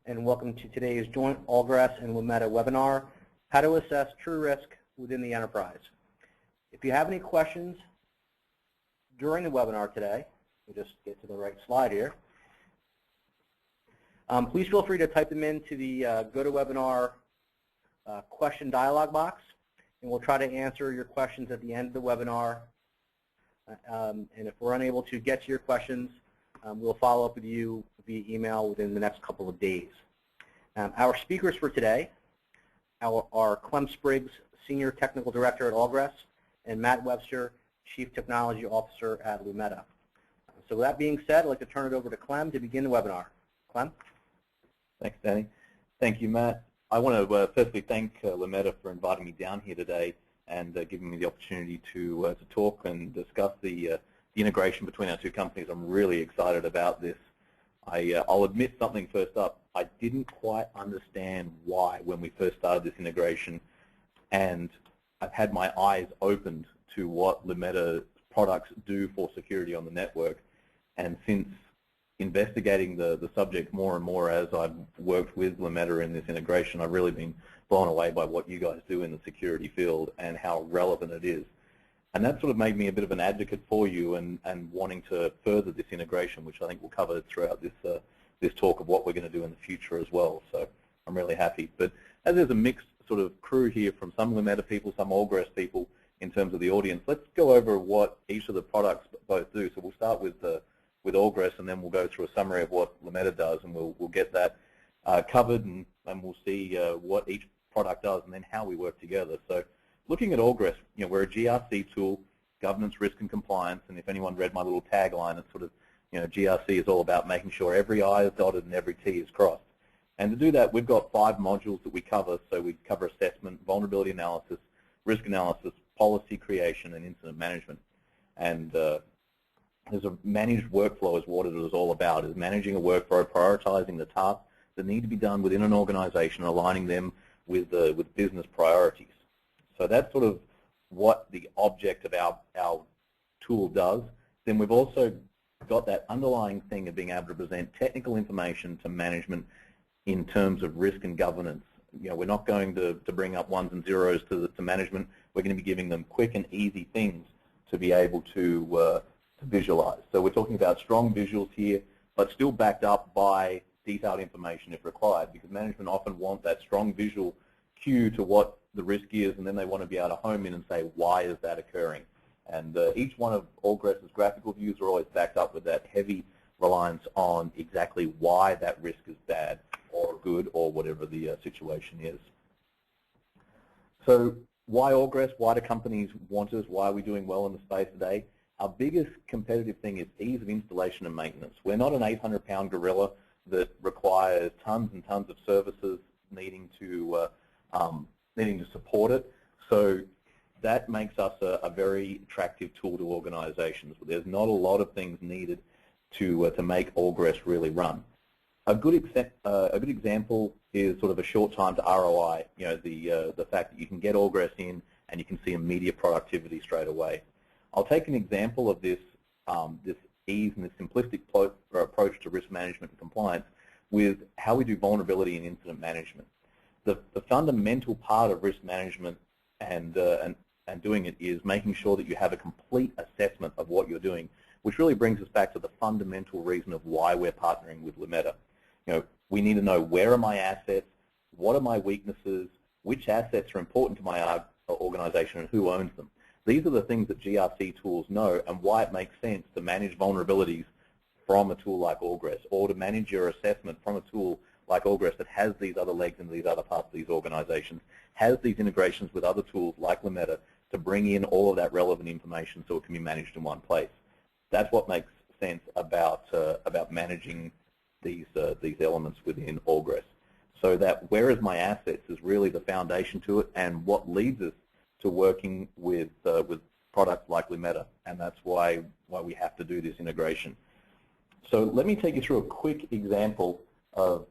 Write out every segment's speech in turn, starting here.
and welcome to today's joint Allgress and Lometa webinar, How to Assess True Risk Within the Enterprise. If you have any questions during the webinar today, we'll just get to the right slide here. Please feel free to type them into the GoToWebinar question dialog box, and we'll try to answer your questions at the end of the webinar. And if we're unable to get to your questions, we'll follow up with you via email within the next couple of days. Our speakers for today are Clem Spriggs, Senior Technical Director at Allgress, and Matt Webster, Chief Technology Officer at Lometa. So with that being said, I'd like to turn it over to Clem to begin the webinar. Clem? Thanks, Danny. Thank you, Matt. I want to firstly thank Lometa for inviting me down here today and giving me the opportunity to talk and discuss the integration between our two companies. I'm really excited about this. I'll admit something first up. I didn't quite understand why when we first started this integration, and I've had my eyes opened to what Lometa products do for security on the network. And since investigating the subject more and more as I've worked with Lometa in this integration, I've really been blown away by what you guys do in the security field and how relevant it is. And that sort of made me a bit of an advocate for you and wanting to further this integration, which I think we'll cover throughout this talk of what we're going to do in the future as well. So I'm really happy. But as there's a mixed sort of crew here from some Lometa people, some Allgress people in terms of the audience, let's go over what each of the products both do. So we'll start with Allgress, and then we'll go through a summary of what Lometa does, and we'll get that covered, and we'll see what each product does and then how we work together. So looking at Allgress, we're a GRC tool, governance, risk, and compliance, and if anyone read my little tagline, it's sort of, GRC is all about making sure every I is dotted and every T is crossed. And to do that, we've got 5 modules that we cover. So we cover assessment, vulnerability analysis, risk analysis, policy creation, and incident management. And there's a managed workflow is what it is all about, is managing a workflow, prioritizing the tasks that need to be done within an organization, aligning them with business priorities. So that's sort of what the object of our tool does. Then we've also got that underlying thing of being able to present technical information to management in terms of risk and governance. We're not going to bring up ones and zeros to management. We're going to be giving them quick and easy things to be able to visualize. So we're talking about strong visuals here, but still backed up by detailed information if required, because management often want that strong visual cue to what the risk is, and then they want to be able to home in and say, why is that occurring? And each one of Allgress's graphical views are always backed up with that heavy reliance on exactly why that risk is bad or good or whatever the situation is. So why Allgress? Why do companies want us? Why are we doing well in the space today? Our biggest competitive thing is ease of installation and maintenance. We're not an 800-pound gorilla that requires tons and tons of services needing to support it. So that makes us a very attractive tool to organizations. There's not a lot of things needed to make Allgress really run. A good example is sort of a short time to ROI. The fact that you can get Allgress in and you can see immediate productivity straight away. I'll take an example of this this ease and this simplistic approach to risk management and compliance with how we do vulnerability and incident management. The fundamental part of risk management and doing it is making sure that you have a complete assessment of what you're doing, which really brings us back to the fundamental reason of why we're partnering with Lometa. We need to know, where are my assets, what are my weaknesses, which assets are important to my organization, and who owns them. These are the things that GRC tools know, and why it makes sense to manage vulnerabilities from a tool like Allgress, or to manage your assessment from a tool like Allgress that has these other legs in these other parts of these organizations, has these integrations with other tools like Lometa to bring in all of that relevant information so it can be managed in one place. That's what makes sense about managing these elements within Allgress. So that where is my assets is really the foundation to it, and what leads us to working with products like Lometa, and that's why we have to do this integration. So let me take you through a quick example of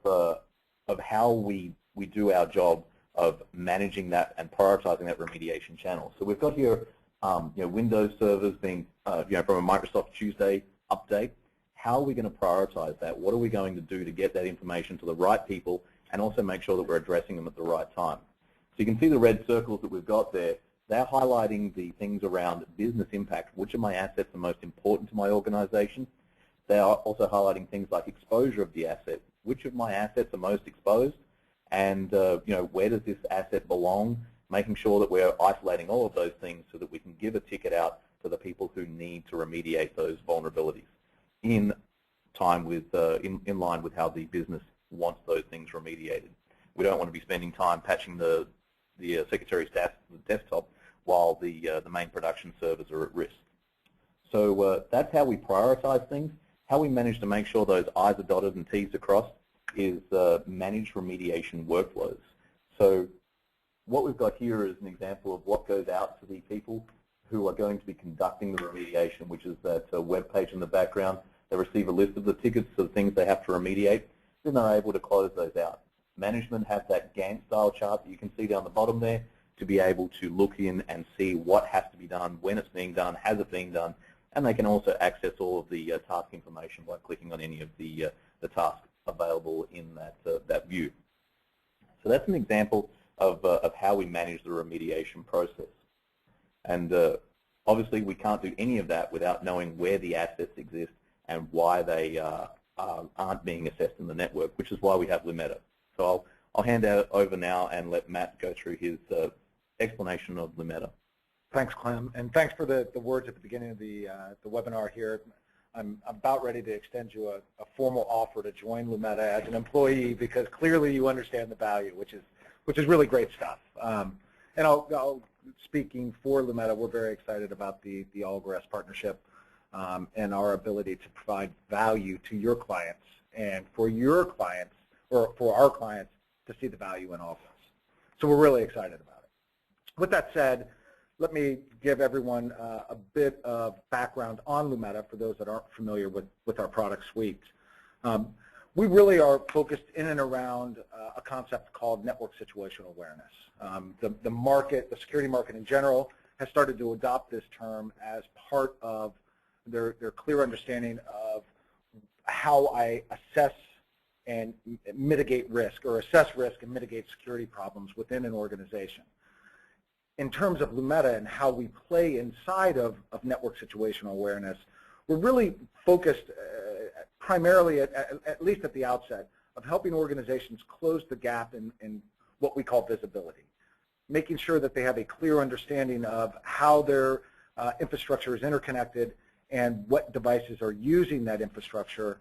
how we do our job of managing that and prioritizing that remediation channel. So we've got here Windows servers being from a Microsoft Tuesday update. how are we going to prioritize that? What are we going to do to get that information to the right people and also make sure that we're addressing them at the right time? So you can see the red circles that we've got there. They're highlighting the things around business impact. Which of my assets are most important to my organization? They are also highlighting things like exposure of the asset. Which of my assets are most exposed? And where does this asset belong? Making sure that we're isolating all of those things so that we can give a ticket out to the people who need to remediate those vulnerabilities in line with how the business wants those things remediated. We don't want to be spending time patching the Secretary of Staff's desktop while the main production servers are at risk. So that's how we prioritize things. How we manage to make sure those I's are dotted and T's are crossed is managed remediation workflows. So what we've got here is an example of what goes out to the people who are going to be conducting the remediation, which is that web page in the background. They receive a list of the tickets of the things they have to remediate, then they're able to close those out. Management have that Gantt style chart that you can see down the bottom there to be able to look in and see what has to be done, when it's being done, has it been done, and they can also access all of the task information by clicking on any of the tasks available in that view. So that's an example of how we manage the remediation process. And obviously we can't do any of that without knowing where the assets exist and why they aren't being assessed in the network, which is why we have Lumeta. So I'll hand it over now and let Matt go through his explanation of Lumeta. Thanks, Clam, and thanks for the words at the beginning of the webinar here. I'm about ready to extend you a formal offer to join Lumeta as an employee because clearly you understand the value, which is really great stuff. And speaking for Lumeta, we're very excited about the Allgress partnership and our ability to provide value to your clients and for your clients, or for our clients, to see the value in Allgress. So we're really excited about it. With that said, let me give everyone a bit of background on Lumeta for those that aren't familiar with our product suite. We really are focused in and around a concept called network situational awareness. The market, the security market in general, has started to adopt this term as part of their clear understanding of how I assess and mitigate risk, or assess risk and mitigate security problems within an organization. In terms of Lumeta and how we play inside of network situational awareness, we're really focused primarily, at least at the outset, of helping organizations close the gap in what we call visibility, making sure that they have a clear understanding of how their infrastructure is interconnected and what devices are using that infrastructure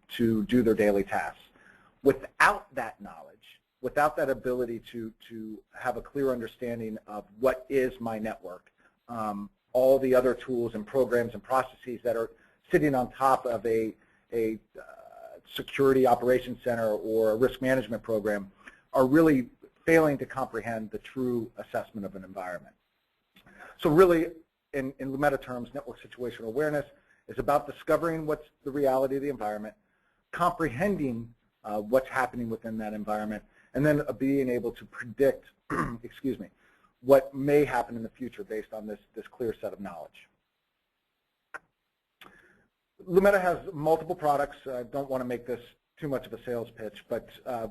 to do their daily tasks. Without that knowledge, without that ability to have a clear understanding of what is my network, all the other tools and programs and processes that are sitting on top of a security operations center or a risk management program are really failing to comprehend the true assessment of an environment. So really, in Lumeta terms, network situational awareness is about discovering what's the reality of the environment, comprehending what's happening within that environment, and then being able to predict, excuse me, what may happen in the future based on this clear set of knowledge. Lumeta has multiple products. I don't want to make this too much of a sales pitch, but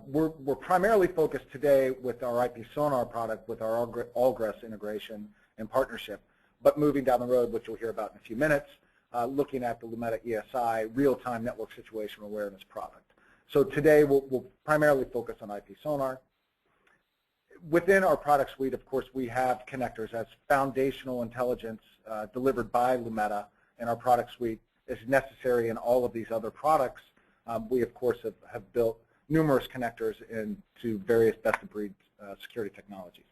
we're primarily focused today with our IP Sonar product with our Allgress integration and partnership, but moving down the road, which you'll hear about in a few minutes, looking at the Lumeta ESI real-time network situational awareness product. So today we'll primarily focus on IP Sonar. Within our product suite, of course, we have connectors as foundational intelligence delivered by Lumeta, and our product suite is necessary in all of these other products. We, of course, have built numerous connectors into various best-of-breed security technologies.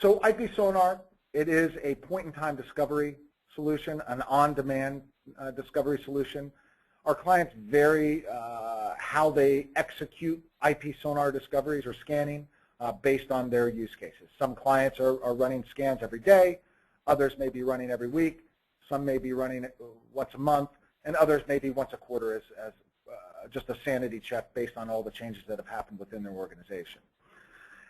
So IP Sonar, it is a point-in-time discovery solution, an on-demand discovery solution. Our clients vary how they execute IP Sonar discoveries or scanning based on their use cases. Some clients are running scans every day, others may be running every week, some may be running once a month, and others maybe once a quarter as just a sanity check based on all the changes that have happened within their organization.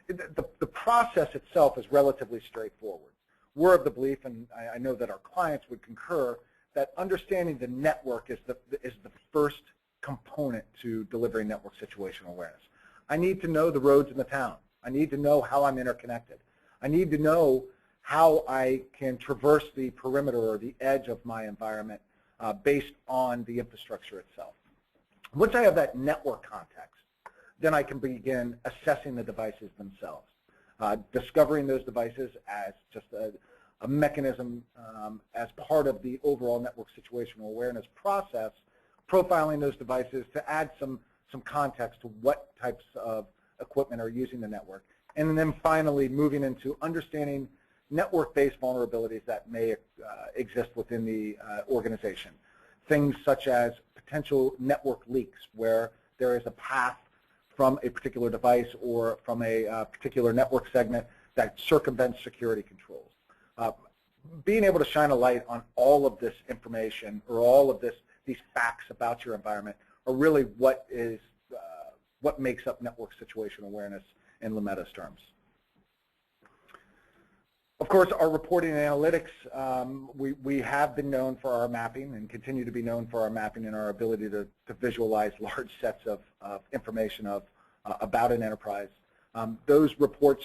The process itself is relatively straightforward. We're of the belief, and I know that our clients would concur, that understanding the network is the first component to delivering network situational awareness. I need to know the roads in the town. I need to know how I'm interconnected. I need to know how I can traverse the perimeter or the edge of my environment based on the infrastructure itself. Once I have that network context, then I can begin assessing the devices themselves, discovering those devices as just a mechanism as part of the overall network situational awareness process, profiling those devices to add some context to what types of equipment are using the network, and then finally moving into understanding network-based vulnerabilities that may exist within the organization. Things such as potential network leaks, where there is a path from a particular device or from a particular network segment that circumvents security controls. Being able to shine a light on all of this information or all of these facts about your environment are really what makes up network situational awareness in Lometa's terms. Of course, our reporting and analytics, we have been known for our mapping and continue to be known for our mapping and our ability to visualize large sets of information about an enterprise. Those reports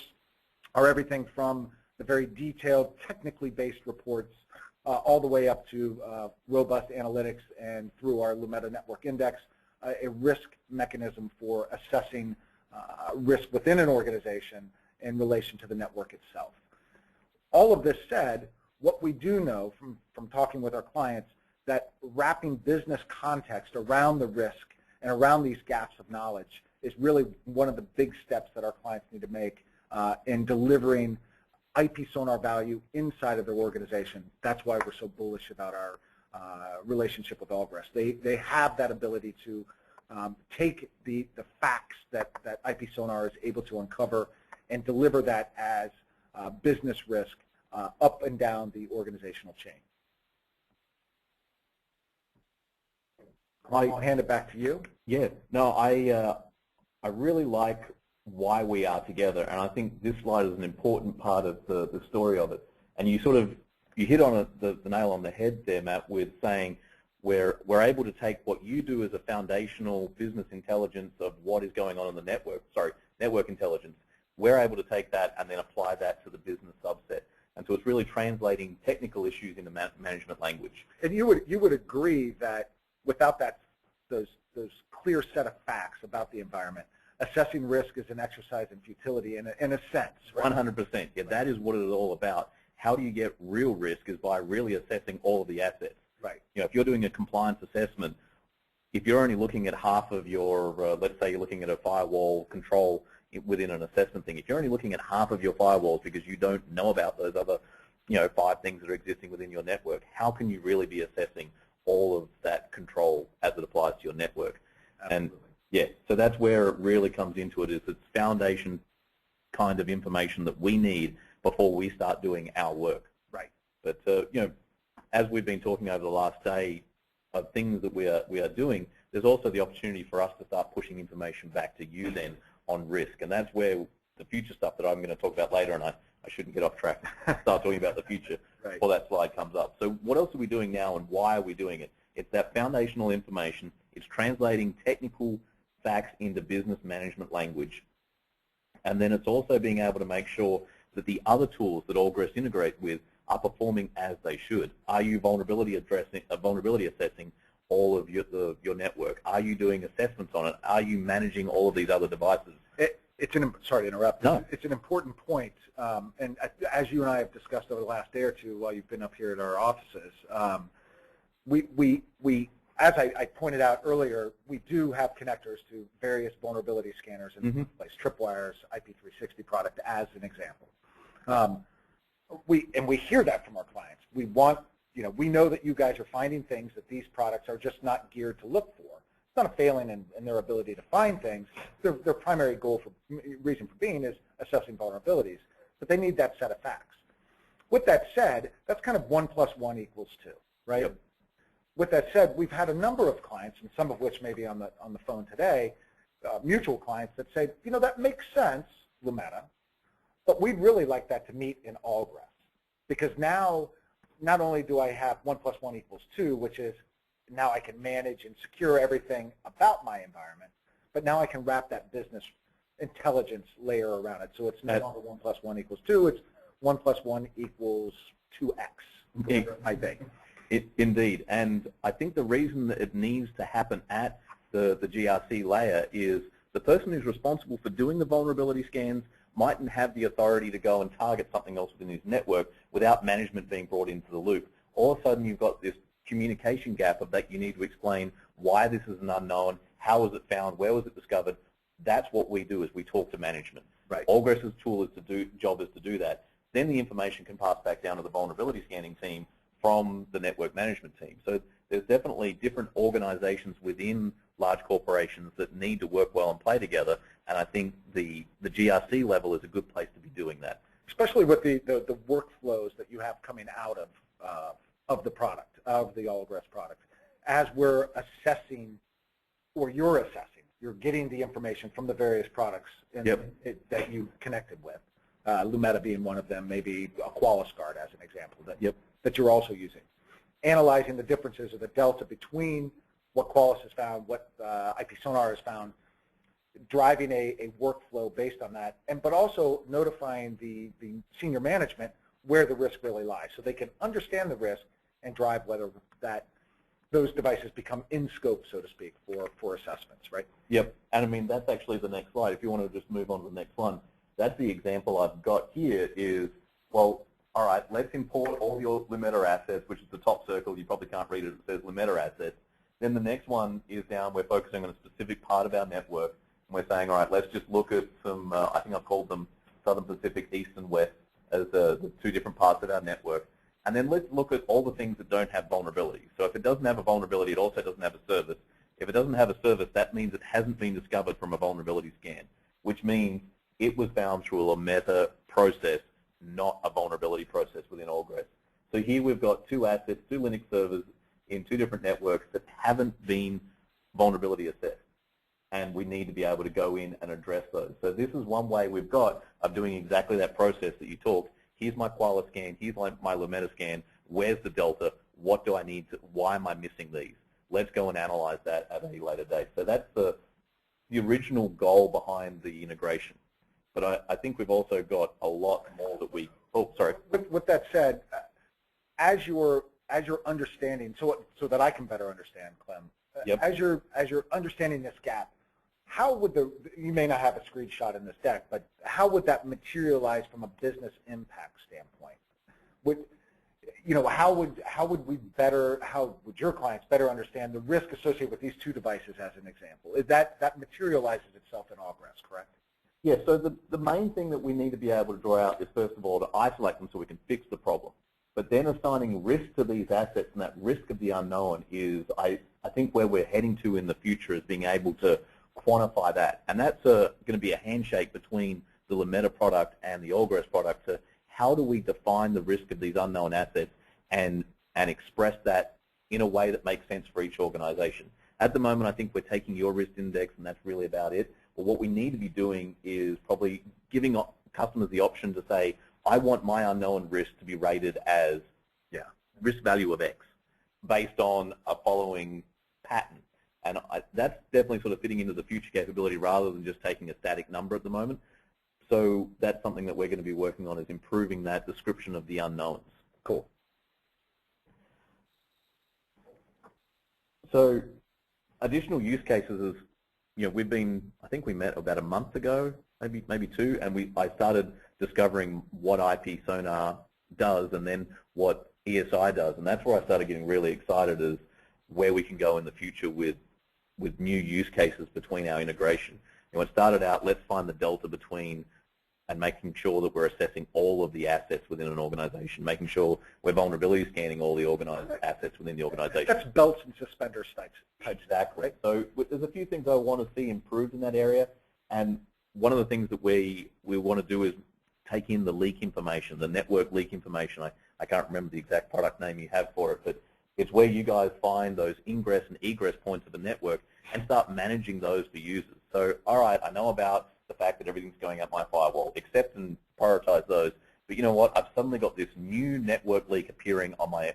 are everything from the very detailed, technically based reports all the way up to robust analytics and through our Lometa Network Index, a risk mechanism for assessing risk within an organization in relation to the network itself. All of this said, what we do know from talking with our clients, that wrapping business context around the risk and around these gaps of knowledge is really one of the big steps that our clients need to make in delivering IP Sonar value inside of their organization. That's why we're so bullish about our relationship with Allgress. They have that ability to take the facts that IP Sonar is able to uncover and deliver that as business risk up and down the organizational chain. I'll hand it back to you. Yeah, no, I really like why we are together, and I think this slide is an important part of the story of it. And you hit on the nail on the head there, Matt, with saying we're able to take what you do as a foundational business intelligence of what is going on in the network intelligence. We're able to take that and then apply that to the business subset. And so it's really translating technical issues into management language. And you would agree that without those clear set of facts about the environment, assessing risk is an exercise in futility in a sense, right? 100%. Yeah, that is what it is all about. How do you get real risk is by really assessing all of the assets. Right. You know, if you're doing a compliance assessment, if you're only looking at half of your, let's say you're looking at a firewall control within an assessment thing, if you're only looking at half of your firewalls because you don't know about those other, 5 things that are existing within your network, how can you really be assessing all of that control as it applies to your network? Absolutely. And yeah, so that's where it really comes into it, is it's foundation kind of information that we need before we start doing our work. Right. But as we've been talking over the last day of things that we are doing, there's also the opportunity for us to start pushing information back to you then on risk, and that's where the future stuff that I'm going to talk about later, and I shouldn't get off track and start talking about the future right. before that slide comes up. So what else are we doing now, and why are we doing it? It's that foundational information. It's translating technical facts into business management language, and then it's also being able to make sure that the other tools that Allgress integrate with are performing as they should. Are you vulnerability assessing all of your network? Are you doing assessments on it? Are you managing all of these other devices? Sorry to interrupt. No. It's an important point, and as you and I have discussed over the last day or two while you've been up here at our offices, we as I pointed out earlier, we do have connectors to various vulnerability scanners in place, Tripwire's IP360 product as an example. We hear that from our clients. We want, we know that you guys are finding things that these products are just not geared to look for. It's not a failing in their ability to find things. Their primary reason for being is assessing vulnerabilities, but they need that set of facts. With that said, that's kind of 1 + 1 = 2, right? Yep. With that said, we've had a number of clients, and some of which may be on the phone today, mutual clients that say, that makes sense, Lometa, but we'd really like that to meet in Allgress, because now not only do I have 1 + 1 = 2, which is now I can manage and secure everything about my environment, but now I can wrap that business intelligence layer around it. So it's no longer 1 + 1 = 2, it's 1 + 1 = 2x, whatever it might be. Indeed, and I think the reason that it needs to happen at the GRC layer is the person who's responsible for doing the vulnerability scans mightn't have the authority to go and target something else within his network without management being brought into the loop. All of a sudden you've got this communication gap of that you need to explain why this is an unknown, how was it found, where was it discovered. That's what we do, is we talk to management. Right. Orgress's job is to do that. Then the information can pass back down to the vulnerability scanning team from the network management team. So there's definitely different organizations within large corporations that need to work well and play together, and I think the GRC level is a good place to be doing that. Especially with the workflows that you have coming out of the product, of the Allgress product. As we're assessing, or you're assessing, you're getting the information from the various products that you connected with. Lumeta being one of them, maybe a QualisGuard as an example that you're also using. Analyzing the differences or the delta between what Qualis has found, what IP Sonar has found, driving a workflow based on that, but also notifying the senior management where the risk really lies, so they can understand the risk and drive whether those devices become in scope, so to speak, for assessments, right? Yep, and I mean, that's actually the next slide. If you want to just move on to the next one, that's the example I've got here is, well, all right, let's import all your Lometa assets, which is the top circle. You probably can't read it. It says Lometa assets. Then the next one is down. We're focusing on a specific part of our network. And we're saying, all right, let's just look at some, I think I've called them Southern Pacific, East and West as the two different parts of our network. And then let's look at all the things that don't have vulnerability. So if it doesn't have a vulnerability, it also doesn't have a service. If it doesn't have a service, that means it hasn't been discovered from a vulnerability scan, which means it was found through a Lometa process, not a vulnerability process within Allgress. So here we've got two assets, two Linux servers in two different networks that haven't been vulnerability assessed. And we need to be able to go in and address those. So this is one way we've got of doing exactly that process that you talked. Here's my Qualis scan, here's my Lometa scan, where's the delta, what do I need to, why am I missing these? Let's go and analyze that at a later date. So that's the original goal behind the integration. But I think we've also got a lot more that we, oh, sorry. With that said, as you're understanding, so that I can better understand, Clem, as you're understanding this gap, how would you may not have a screenshot in this deck, but how would that materialize from a business impact standpoint? How would your clients better understand the risk associated with these two devices as an example? Is that materializes itself in Allgress, correct? Yeah, so the main thing that we need to be able to draw out is, first of all, to isolate them so we can fix the problem. But then assigning risk to these assets, and that risk of the unknown is, I think, where we're heading to in the future, is being able to quantify that. And that's going to be a handshake between the Lometa product and the Allgress product to how do we define the risk of these unknown assets and express that in a way that makes sense for each organization. At the moment, I think we're taking your risk index, and that's really about it. But what we need to be doing is probably giving customers the option to say, I want my unknown risk to be rated as risk value of X based on a following pattern. And that's definitely sort of fitting into the future capability rather than just taking a static number at the moment. So that's something that we're going to be working on, is improving that description of the unknowns. Cool. So additional use cases is, I think we met about a month ago, maybe two, and I started discovering what IP Sonar does and then what ESI does, and that's where I started getting really excited, is where we can go in the future with new use cases between our integration. It started out, let's find the delta between and making sure that we're assessing all of the assets within an organization, making sure we're vulnerability scanning all the assets within the organization. That's belts and suspenders types. Exactly. Right? So there's a few things I want to see improved in that area, and one of the things that we want to do is take in the leak information, the network leak information. I can't remember the exact product name you have for it, but it's where you guys find those ingress and egress points of a network and start managing those for users. So, all right, I know about the fact that everything's going up my firewall. Accept and prioritize those. but you know what? I've suddenly got this new network leak appearing on my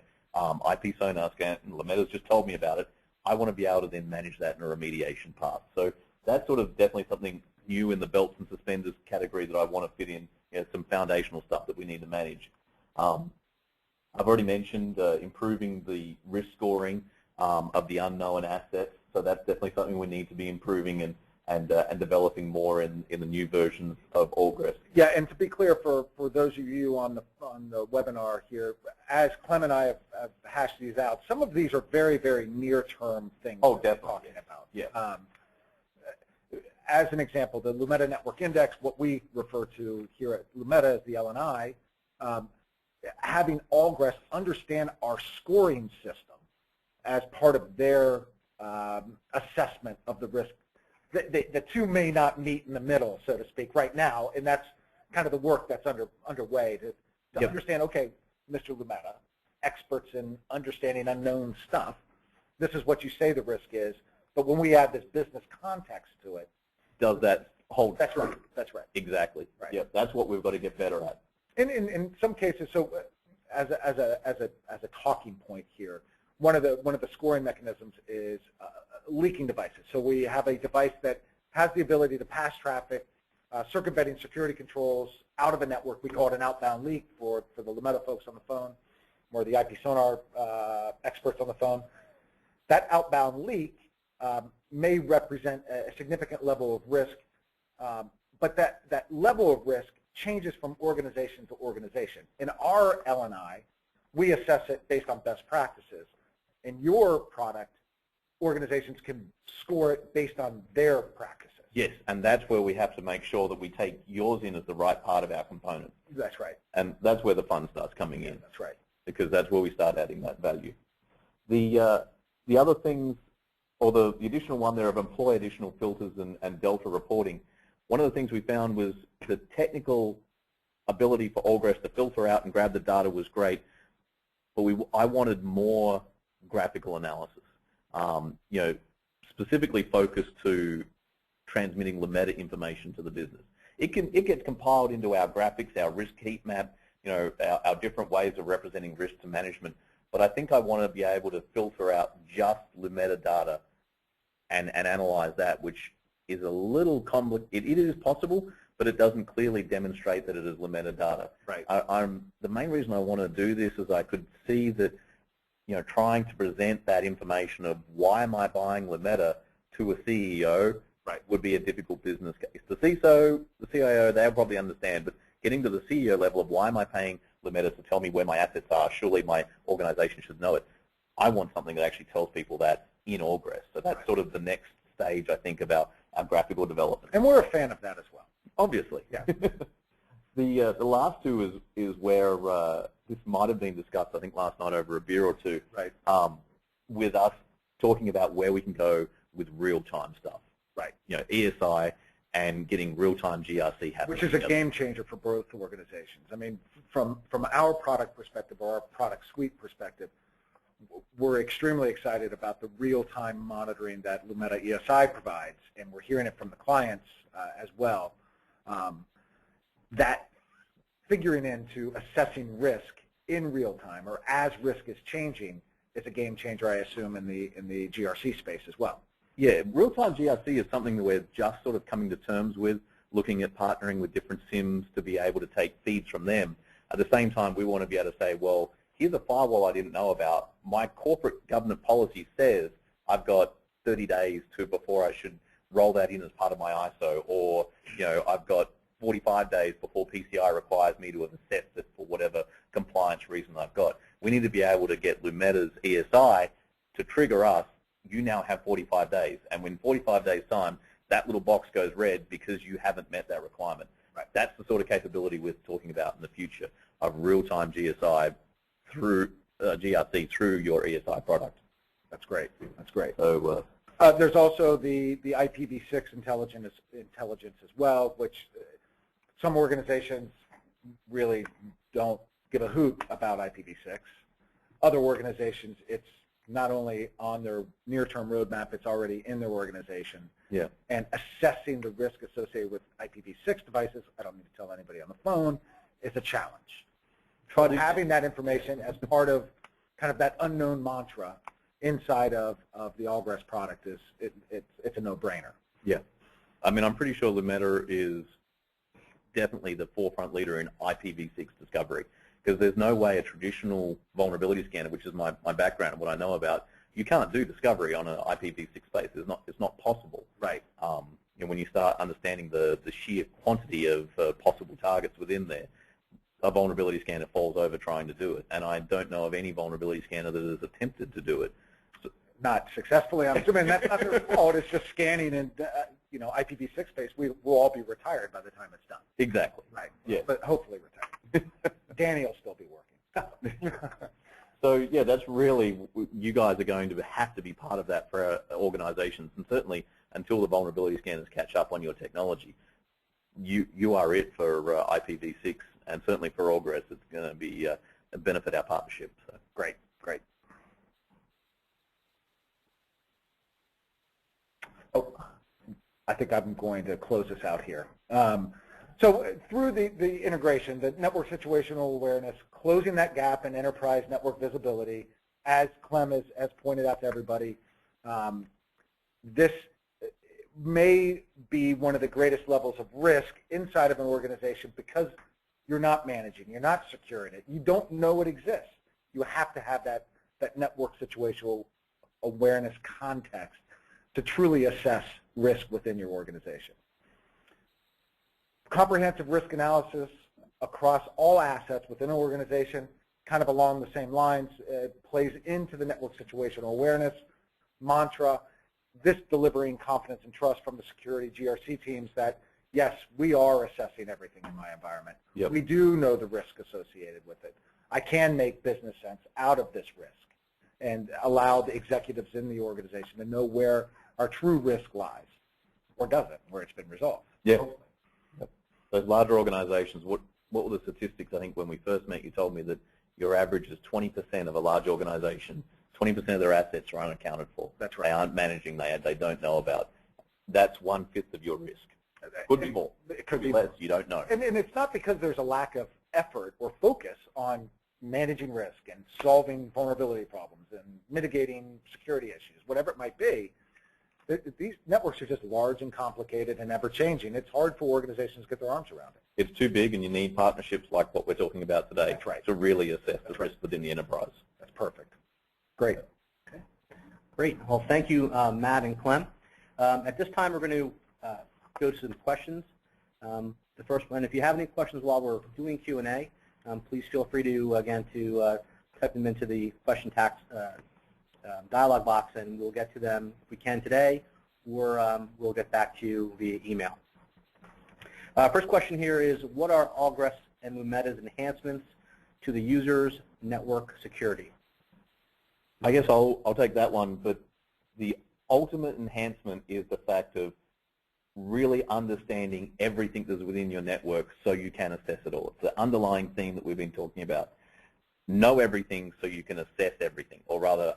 IP Sonar scan, and Lometa's just told me about it. I want to be able to then manage that in a remediation path. So that's sort of definitely something new in the belts and suspenders category that I want to fit in, some foundational stuff that we need to manage. I've already mentioned improving the risk scoring of the unknown assets, so that's definitely something we need to be improving and developing more in the new versions of orgress. Yeah, and to be clear for those of you on the webinar here, as Clem and I have hashed these out, some of these are very, very near-term things Oh, we're definitely. talking about. Yeah. As an example, the Lumeta Network Index, what we refer to here at Lumeta as the LNI, having Allgress understand our scoring system as part of their assessment of the risk. The two may not meet in the middle, so to speak, right now, and that's kind of the work that's underway to Yep. understand, okay, Mr. Lumeta, experts in understanding unknown stuff, this is what you say the risk is, but when we add this business context to it, Does that hold that's true? right, that's right. Exactly. Right. Yep, that's what we've got to get better at. In some cases, so as a talking point here, one of the scoring mechanisms is leaking devices. So we have a device that has the ability to pass traffic, circumventing security controls out of a network. We call it an outbound leak for the Lometa folks on the phone, or the IP Sonar experts on the phone. That outbound leak may represent a significant level of risk, but that level of risk changes from organization to organization. In our LNI, we assess it based on best practices. In your product, organizations can score it based on their practices. Yes, and that's where we have to make sure that we take yours in as the right part of our component. That's right. And that's where the fun starts coming in. That's right. Because that's where we start adding that value. The other things, or the additional one there of employ additional filters and delta reporting, one of the things we found was the technical ability for Allgress to filter out and grab the data was great, but I wanted more graphical analysis, specifically focused to transmitting Lometa information to the business. It gets compiled into our graphics, our risk heat map, our different ways of representing risk to management. But I think I want to be able to filter out just Lometa data and analyze that, which is a little complicated. It is possible, but it doesn't clearly demonstrate that it is Lometa data. Right. The main reason I want to do this is I could see that, trying to present that information of why am I buying Lometa to a CEO would be a difficult business case. The CISO, the CIO, they'll probably understand, but getting to the CEO level of why am I paying Lometa to tell me where my assets are, surely my organization should know it. I want something that actually tells people that in Allgress. So that's sort of the next stage, I think, about our graphical development. And we're a fan of that as well. Obviously. Yeah. The last two is where this might have been discussed, I think, last night over a beer or two, Right. with us talking about where we can go with real-time stuff. Right. ESI and getting real-time GRC happening. Which is a game changer for both organizations. I mean, from our product perspective or our product suite perspective, we're extremely excited about the real-time monitoring that Lometa ESI provides, and we're hearing it from the clients as well. That figuring into assessing risk in real time or as risk is changing is a game changer, I assume, in the GRC space as well. Yeah, real-time GRC is something that we're just sort of coming to terms with, looking at partnering with different SIMs to be able to take feeds from them. At the same time, we want to be able to say, well, here's a firewall I didn't know about. My corporate governance policy says I've got 30 days before I should roll that in as part of my ISO, or I've got 45 days before PCI requires me to have assessed it for whatever compliance reason I've got. We need to be able to get Lometa's ESI to trigger us. You now have 45 days, and when 45 days time, that little box goes red because you haven't met that requirement. Right. That's the sort of capability we're talking about in the future of real-time GSI through GRC through your ESI product. That's great. That's great. So there's also the IPv6 intelligence as well, which some organizations really don't give a hoot about IPv6. Other organizations, it's not only on their near-term roadmap, it's already in their organization. Yeah. And assessing the risk associated with IPv6 devices, I don't need to tell anybody on the phone, is a challenge. So having that information as part of kind of that unknown mantra inside of the Allgress product it's a no-brainer. Yeah. I mean, I'm pretty sure Lometa is definitely the forefront leader in IPv6 discovery, because there's no way a traditional vulnerability scanner, which is my background and what I know about, you can't do discovery on an IPv6 space. It's not possible. Right. And when you start understanding the sheer quantity of possible targets within there, a vulnerability scanner falls over trying to do it. And I don't know of any vulnerability scanner that has attempted to do it. So, not successfully, I'm assuming. That's not their fault. It's just scanning in IPv6 space. We'll all be retired by the time it's done. Exactly. Right. Yeah. But hopefully retired. Danny will still be working. So yeah, that's really, you guys are going to have to be part of that for organizations, and certainly until the vulnerability scanners catch up on your technology, you are it for IPv6, and certainly for orgress, it's going to be benefit our partnership. So. Great. Oh, I think I'm going to close this out here. So through the integration, the network situational awareness, closing that gap in enterprise network visibility, as Clem has pointed out to everybody, this may be one of the greatest levels of risk inside of an organization because you're not managing, you're not securing it, you don't know it exists. You have to have that network situational awareness context to truly assess risk within your organization. Comprehensive risk analysis across all assets within an organization, kind of along the same lines, plays into the network situational awareness mantra, this delivering confidence and trust from the security GRC teams that, yes, we are assessing everything in my environment. Yep. We do know the risk associated with it. I can make business sense out of this risk and allow the executives in the organization to know where our true risk lies, or doesn't, where it's been resolved. Yeah. Those larger organizations, what were the statistics? I think when we first met, you told me that your average is 20% of a large organization, 20% of their assets are unaccounted for. That's right. They aren't managing, they don't know about. That's 1/5 of your risk. Could be more. It could be less. You don't know. And it's not because there's a lack of effort or focus on managing risk and solving vulnerability problems and mitigating security issues, whatever it might be. These networks are just large and complicated and ever-changing. It's hard for organizations to get their arms around it. It's too big, and you need partnerships like what we're talking about today. That's right. To really assess the risk within the enterprise. That's perfect. Great. Okay. Great. Well, thank you, Matt and Clem. At this time, we're going to go to some questions. The first one, if you have any questions while we're doing Q&A, please feel free to, again, to type them into the question tax dialog box, and we'll get to them if we can today, or we'll get back to you via email. First question here is, what are Allgress and Lometa's enhancements to the user's network security? I guess I'll take that one, but the ultimate enhancement is the fact of really understanding everything that's within your network so you can assess it all. It's the underlying theme that we've been talking about. Know everything so you can assess everything, or rather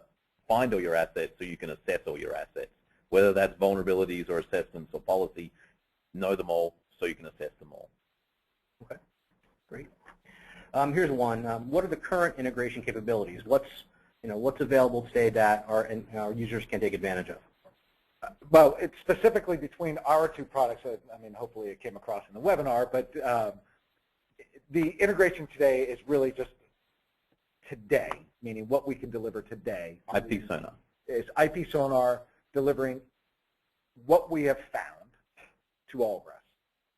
find all your assets so you can assess all your assets. Whether that's vulnerabilities or assessments or policy, know them all so you can assess them all. Okay, great. Here's one. What are the current integration capabilities? What's available today that our users can take advantage of? Well, it's specifically between our two products. I mean, hopefully it came across in the webinar, but the integration today is really just today, meaning what we can deliver today. IP Sonar. Is IP Sonar delivering what we have found to Allgress.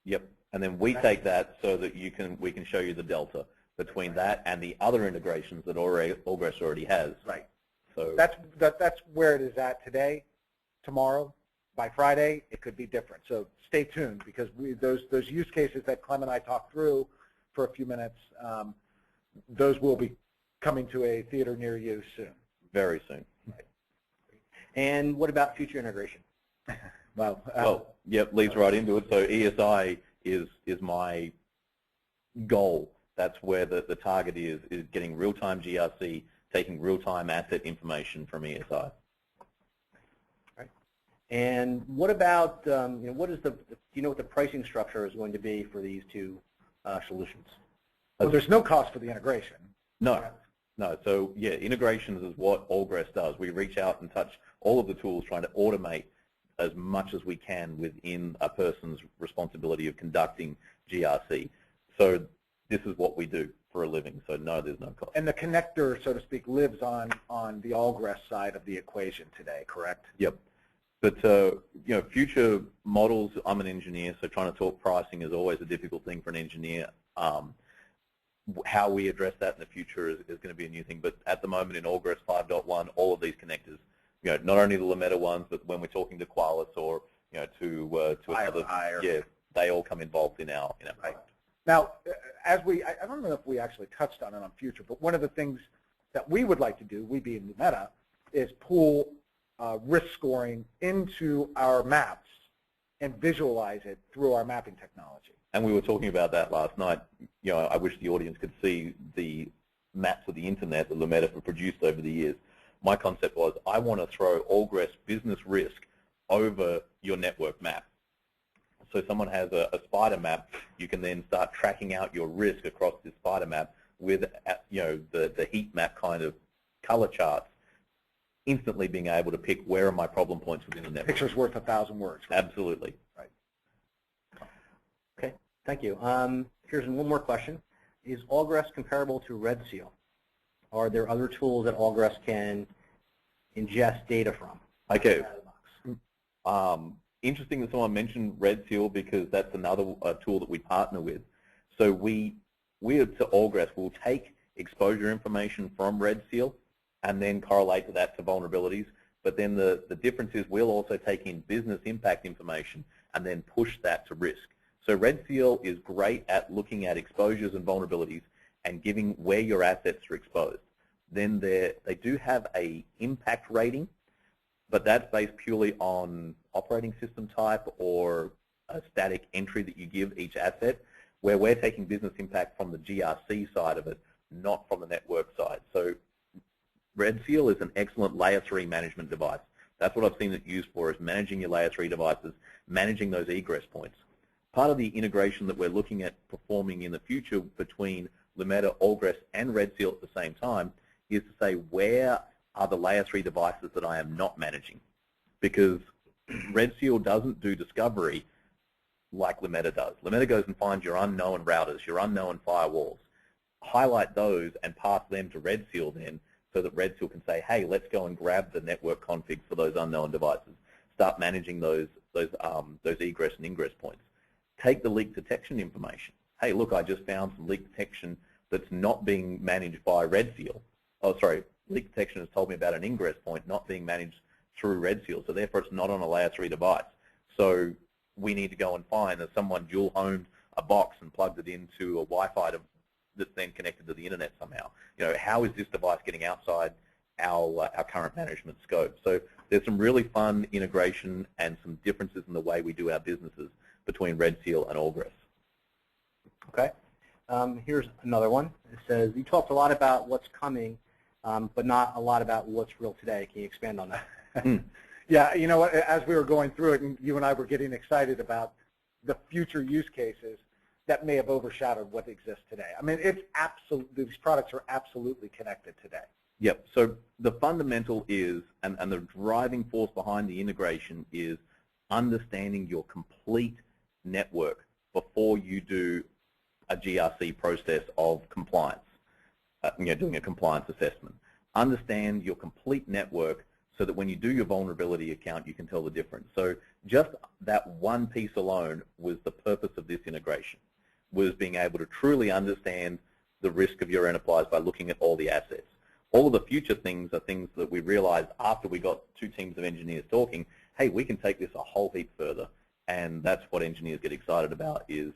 Yep, and then we take that so that we can show you the delta between that and the other integrations that Allgress already has. Right. So that's where it is at today. Tomorrow, by Friday, it could be different. So stay tuned, because those use cases that Clem and I talked through for a few minutes, those will be coming to a theater near you soon. Very soon. Right. And what about future integration? Well, yep, leads right into it. So ESI is my goal. That's where the target is getting real-time GRC, taking real-time asset information from ESI. Right. And what about, do you know what the pricing structure is going to be for these two solutions? Well, there's no cost for the integration. No. No, so yeah, integrations is what Allgress does. We reach out and touch all of the tools trying to automate as much as we can within a person's responsibility of conducting GRC. So this is what we do for a living, so no, there's no cost. And the connector, so to speak, lives on the Allgress side of the equation today, correct? Yep. But future models, I'm an engineer, so trying to talk pricing is always a difficult thing for an engineer. How we address that in the future is going to be a new thing. But at the moment in Orgress 5.1, all of these connectors, not only the Lometa ones, but when we're talking to Qualys or to other, yeah, they all come involved in our product. Now, I don't know if we actually touched on it on future, but one of the things that we would like to do, we being Lometa, is pull risk scoring into our maps and visualize it through our mapping technology. And we were talking about that last night. I wish the audience could see the maps of the internet that Lometa have produced over the years. My concept was I want to throw Allgress business risk over your network map. So someone has a spider map, you can then start tracking out your risk across this spider map with the heat map kind of color charts, instantly being able to pick where are my problem points within the network. Picture's worth 1,000 words. Right? Absolutely. Right. Okay, thank you. Here's one more question. Is Allgress comparable to Red Seal? Are there other tools that Allgress can ingest data from? Okay. Interesting that someone mentioned Red Seal because that's another tool that we partner with. So we at Allgress will take exposure information from Red Seal and then correlate that to vulnerabilities. But then the difference is we'll also take in business impact information and then push that to risk. So Red Seal is great at looking at exposures and vulnerabilities and giving where your assets are exposed. Then they do have a impact rating, but that's based purely on operating system type or a static entry that you give each asset, where we're taking business impact from the GRC side of it, not from the network side. So Red Seal is an excellent layer 3 management device. That's what I've seen it used for, is managing your layer 3 devices, managing those egress points. Part of the integration that we're looking at performing in the future between Lometa, Allgress, and Red Seal at the same time is to say where are the layer 3 devices that I am not managing. Because Red Seal doesn't do discovery like Lometa does. Lometa goes and finds your unknown routers, your unknown firewalls, highlight those and pass them to Red Seal then, so that Red Seal can say, hey, let's go and grab the network config for those unknown devices. Start managing those egress and ingress points. Take the leak detection information. Hey, look, I just found some leak detection that's not being managed by Red Seal. Oh, sorry, leak detection has told me about an ingress point not being managed through Red Seal, so therefore it's not on a layer 3 device. So we need to go and find that someone dual-homed a box and plugged it into a Wi-Fi that's then connected to the internet somehow. How is this device getting outside our current management scope? So there's some really fun integration and some differences in the way we do our businesses between Red Seal and Allgress. Okay. Here's another one. It says, you talked a lot about what's coming, but not a lot about what's real today. Can you expand on that? Yeah, you know what, as we were going through it, and you and I were getting excited about the future use cases that may have overshadowed what exists today. I mean, these products are absolutely connected today. Yep, so the fundamental is, and the driving force behind the integration is understanding your complete network before you do a GRC process of compliance, doing a compliance assessment. Understand your complete network so that when you do your vulnerability account, you can tell the difference. So just that one piece alone was the purpose of this integration, was being able to truly understand the risk of your enterprise by looking at all the assets. All of the future things are things that we realized after we got two teams of engineers talking, hey, we can take this a whole heap further. And that's what engineers get excited about is,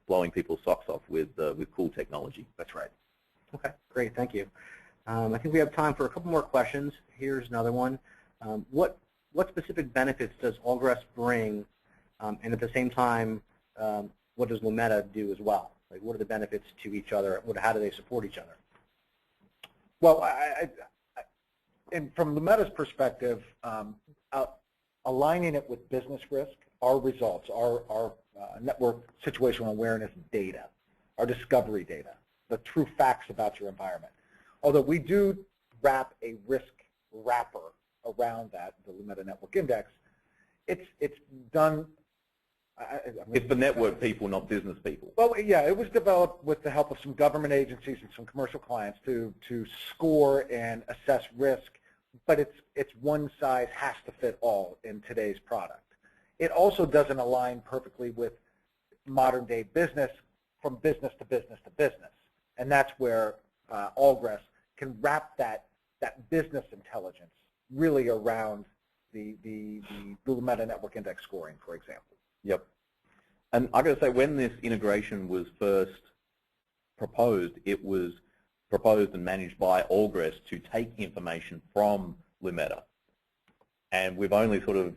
blowing people's socks off with cool technology. That's right. Okay, great, thank you. I think we have time for a couple more questions. Here's another one. What specific benefits does Allgress bring, and at the same time, what does Lometa do as well? Like, what are the benefits to each other? How do they support each other? Well, and from Lometa's perspective, aligning it with business risk, our results, our network situational awareness data our discovery data, the true facts about your environment. Although we do wrap a risk wrapper around that, the Lometa Network Index, it's done. It's for network people, not business people. Well, yeah, it was developed with the help of some government agencies and some commercial clients to score and assess risk, but it's one size has to fit all in today's product. It also doesn't align perfectly with modern day business, from business to business to business, and that's where Allgress can wrap that business intelligence really around the Lumeta Network Index scoring, for example. Yep. And I got to say, when this integration was first proposed, it was proposed and managed by Orgress to take information from Lumeta. And we've only sort of,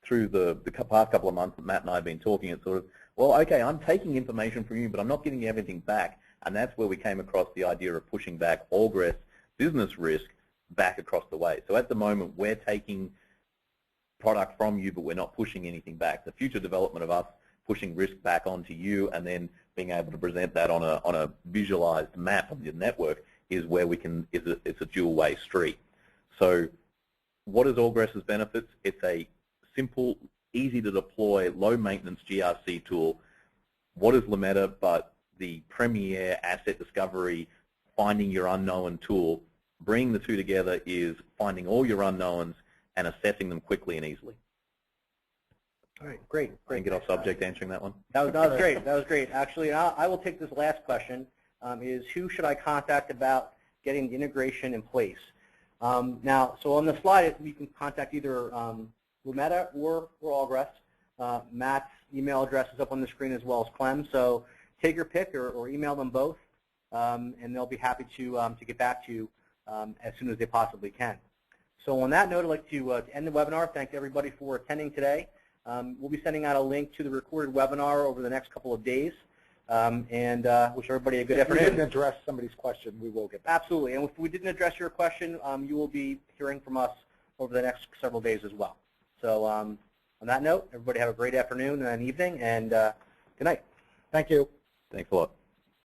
through the past couple of months that Matt and I have been talking, it's sort of, well, okay, I'm taking information from you, but I'm not getting everything back. And that's where we came across the idea of pushing back Orgress business risk back across the way. So at the moment, we're taking product from you, but we're not pushing anything back. The future development of us pushing risk back onto you and then being able to present that on a visualized map of your network is where we can, it's a dual-way street. So what is Orgress's benefits? It's a simple, easy to deploy, low maintenance GRC tool. What is Lometa but the premier asset discovery, finding your unknown tool? Bringing the two together is finding all your unknowns and assessing them quickly and easily. All right, great. I can get off subject answering that one. That was great. That was great. Actually, I will take this last question, is who should I contact about getting the integration in place? Now, so on the slide, you can contact either Lometa or Allgress. Matt's email address is up on the screen as well as Clem. So take your pick or email them both, and they'll be happy to get back to you as soon as they possibly can. So on that note, I'd like to end the webinar. Thank everybody for attending today. We'll be sending out a link to the recorded webinar over the next couple of days, and wish everybody a good afternoon. If we didn't address somebody's question, we will get back. Absolutely, and if we didn't address your question, you will be hearing from us over the next several days as well. So on that note, everybody have a great afternoon and evening, and good night. Thank you. Thanks a lot.